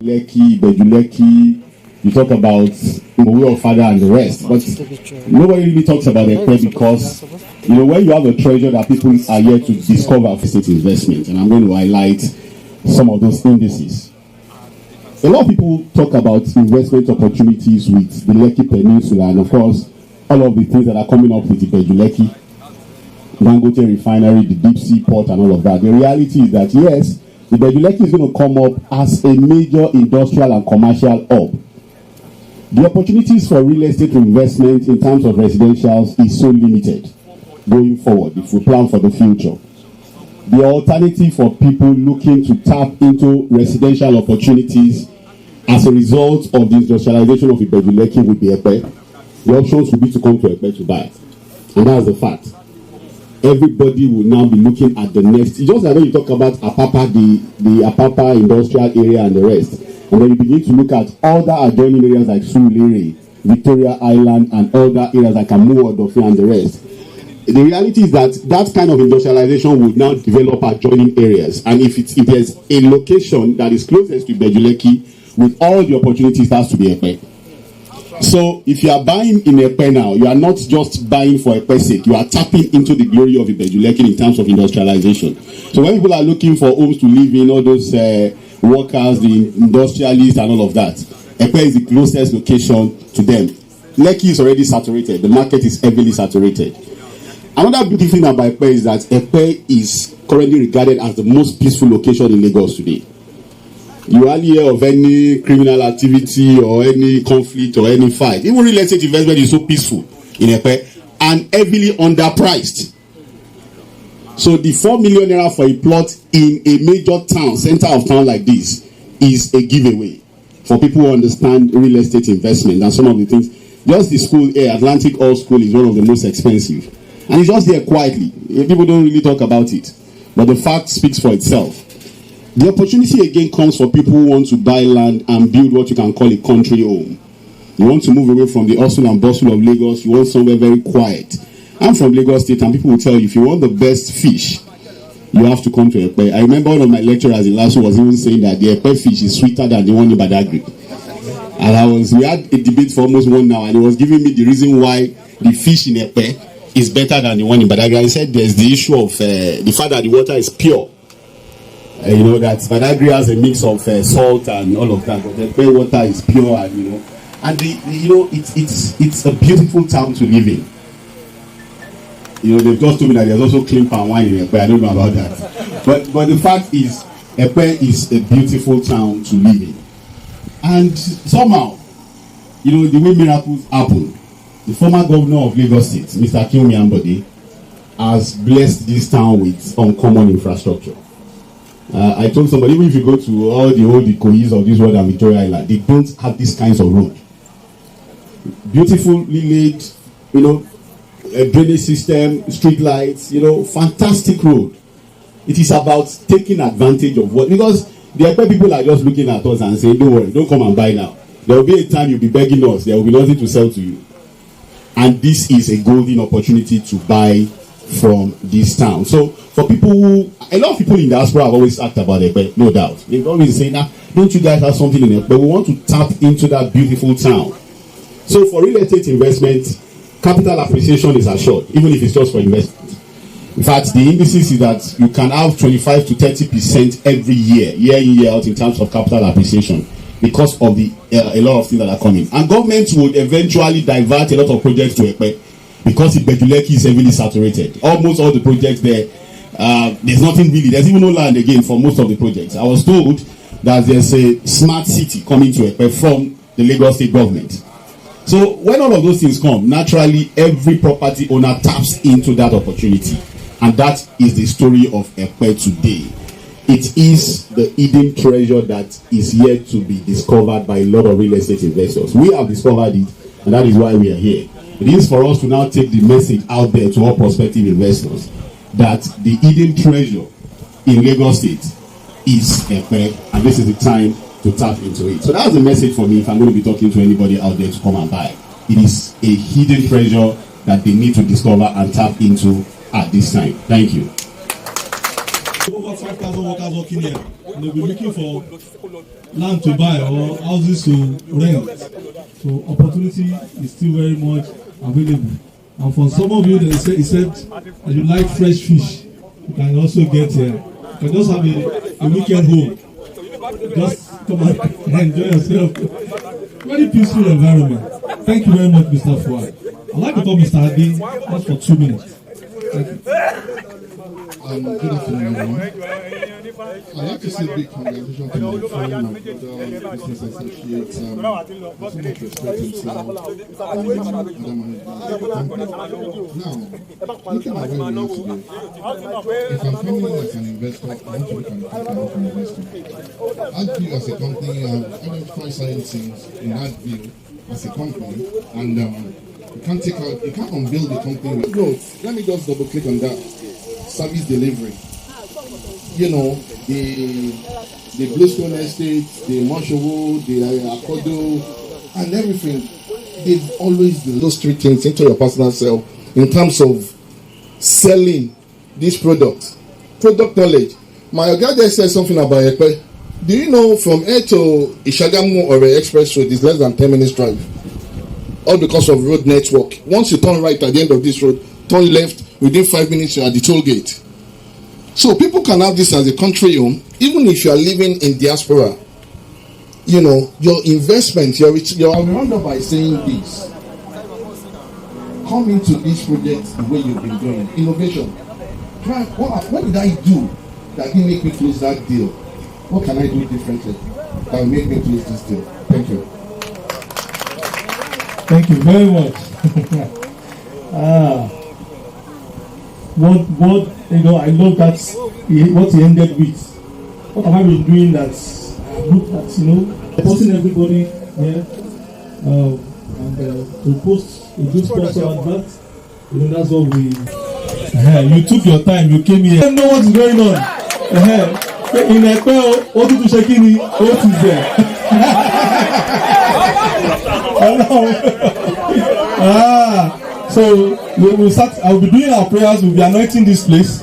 Lekki, Ibeju-Lekki, you talk about Mowe of Father and the rest, but nobody really talks about Epe because, when you have a treasure that people are yet to discover for state investment, and I'm going to highlight some of those indices. A lot of people talk about investment opportunities with the Lekki Peninsula, and of course, all of the things that are coming up with Ibeju-Lekki, Dangote refinery, the deep sea port, and all of that. The reality is that, yes, Ibeju-Lekki is going to come up as a major industrial and commercial hub. The opportunities for real estate investment in terms of residentials is so limited going forward if we plan for the future. The alternative for people looking to tap into residential opportunities as a result of the industrialization of Ibeju-Lekki would be Epe. The options would be to come to Epe to buy. And that's the fact. Everybody will now be looking at the next. It's just like when you talk about Apapa, the Apapa industrial area and the rest. And then you begin to look at other adjoining areas like Surulere, Victoria Island, and other areas like Amuwo, Odofin, and the rest. The reality is that that kind of industrialization would now develop adjoining areas. And if there's a location that is closest to Ibeju-Lekki with all the opportunities, that has to be Epe. So if you are buying in Epe now, you are not just buying for Epe's sake. You are tapping into the glory of Ibeju-Lekki in terms of industrialization. So when people are looking for homes to live in, all those workers, the industrialists, and all of that, Epe is the closest location to them. Lekki is already saturated. The market is heavily saturated. Another beautiful thing about Epe is that Epe is currently regarded as the most peaceful location in Lagos today. You hardly hear of any criminal activity or any conflict or any fight. Even real estate investment is so peaceful in Epe and heavily underpriced. So the 4 million naira for a plot in a major town, center of town like this, is a giveaway for people who understand real estate investment and some of the things. Just the school here, Atlantic Hall School, is one of the most expensive. And it's just there quietly. People don't really talk about it. But the fact speaks for itself. The opportunity again comes for people who want to buy land and build what you can call a country home. You want to move away from the hustle and bustle of Lagos. You want somewhere very quiet. I'm from Lagos State, and people will tell you, if you want the best fish, you have to come to Epe. I remember one of my lecturers in Lasso was even saying that the Epe fish is sweeter than the one in Badagry. And we had a debate for almost 1 hour, and he was giving me the reason why the fish in Epe is better than the one in Badagry. He said there's the issue of the fact that the water is pure. That Badagry has a mix of salt and all of that, but the Epe water is pure, and and it's a beautiful town to live in. They've just told me that there's also clean palm wine in Epe. I don't know about that, but the fact is, Epe is a beautiful town to live in, and somehow, the way miracles happen. The former governor of Lagos State, Mr. Akinwumi Ambode, has blessed this town with uncommon infrastructure. I told somebody, even if you go to all the old Ikoyis of this world and Victoria Island, they don't have these kinds of road. Beautifully laid, a drainage system, street lights, fantastic road. It is about taking advantage of because the Epe people are just looking at us and saying, don't worry, don't come and buy now. There will be a time you'll be begging us, there will be nothing to sell to you. And this is a golden opportunity to buy from this town. So for people a lot of people in diaspora have always talked about Epe, no doubt. They've always saying, don't you guys have something in Epe? But we want to tap into that beautiful town. So for real estate investment, capital appreciation is assured, even if it's just for investment. In fact, the indices is that you can have 25 to 30% every year in, year out, in terms of capital appreciation, because of a lot of things that are coming. And governments would eventually divert a lot of projects to Epe, because Ibeju-Lekki is heavily saturated. Almost all the projects there, there's nothing really. There's even no land again for most of the projects. I was told that there's a smart city coming to Epe from the Lagos State government. So when all of those things come, naturally every property owner taps into that opportunity. And that is the story of Epe today. It is the hidden treasure that is yet to be discovered by a lot of real estate investors. We have discovered it, and that is why we are here. It is for us to now take the message out there to all prospective investors that the hidden treasure in Lagos State is Epe, and this is the time to tap into it. So that's the message for me if I'm going to be talking to anybody out there to come and buy. It is a hidden treasure that they need to discover and tap into at this time. Thank you. Over 5,000 workers working here. and they'll be looking for land to buy or houses to rent. So opportunity is still very much available. And for some of you, he said that you like fresh fish, you can also get here. You can just have a weekend home. Just come and enjoy yourself. Very peaceful environment. Thank you very much, Mr. Fuad. I'd like to call Mr. Adi just for 2 minutes. Thank you. Good afternoon, everyone. I'd like to say a big congratulations to my friend, my brother, business associates, so much respect himself. Now, looking at where we are today, if I'm coming in as an investor, I want to look at the company of investor. As view as a company, I've identified certain things in that view as a company, and you can't unveil the company with growth. Let me just double click on that. Service delivery. You know, the Bluestone Estate, the Mashowo, the Akodo, and everything. They've always done those three things into your personal self in terms of selling this product. Product knowledge. My guy there said something about Epe. Do you know from here to Ishagamu or the express road is less than 10 minutes drive? All because of road network. Once you turn right at the end of this road, turn left, within 5 minutes you are at the toll gate. So people can have this as a country home, even if you are living in diaspora. You know, your investment, I will round up by saying this. Come into this project the way you've been doing. Innovation. Try, what did I do that didn't make me close that deal? What can I do differently that will make me close this deal? Thank you. Thank you very much. What you know, I love that what he ended with. What have I been doing that's looked at, you know, posting everybody here, and to post a good sponsor advert. You know, that's what we. You took your time. You came here. You don't know what is going on. In Epe, what did you check in? What is there? So we will start. I will be doing our prayers. We'll be anointing this place.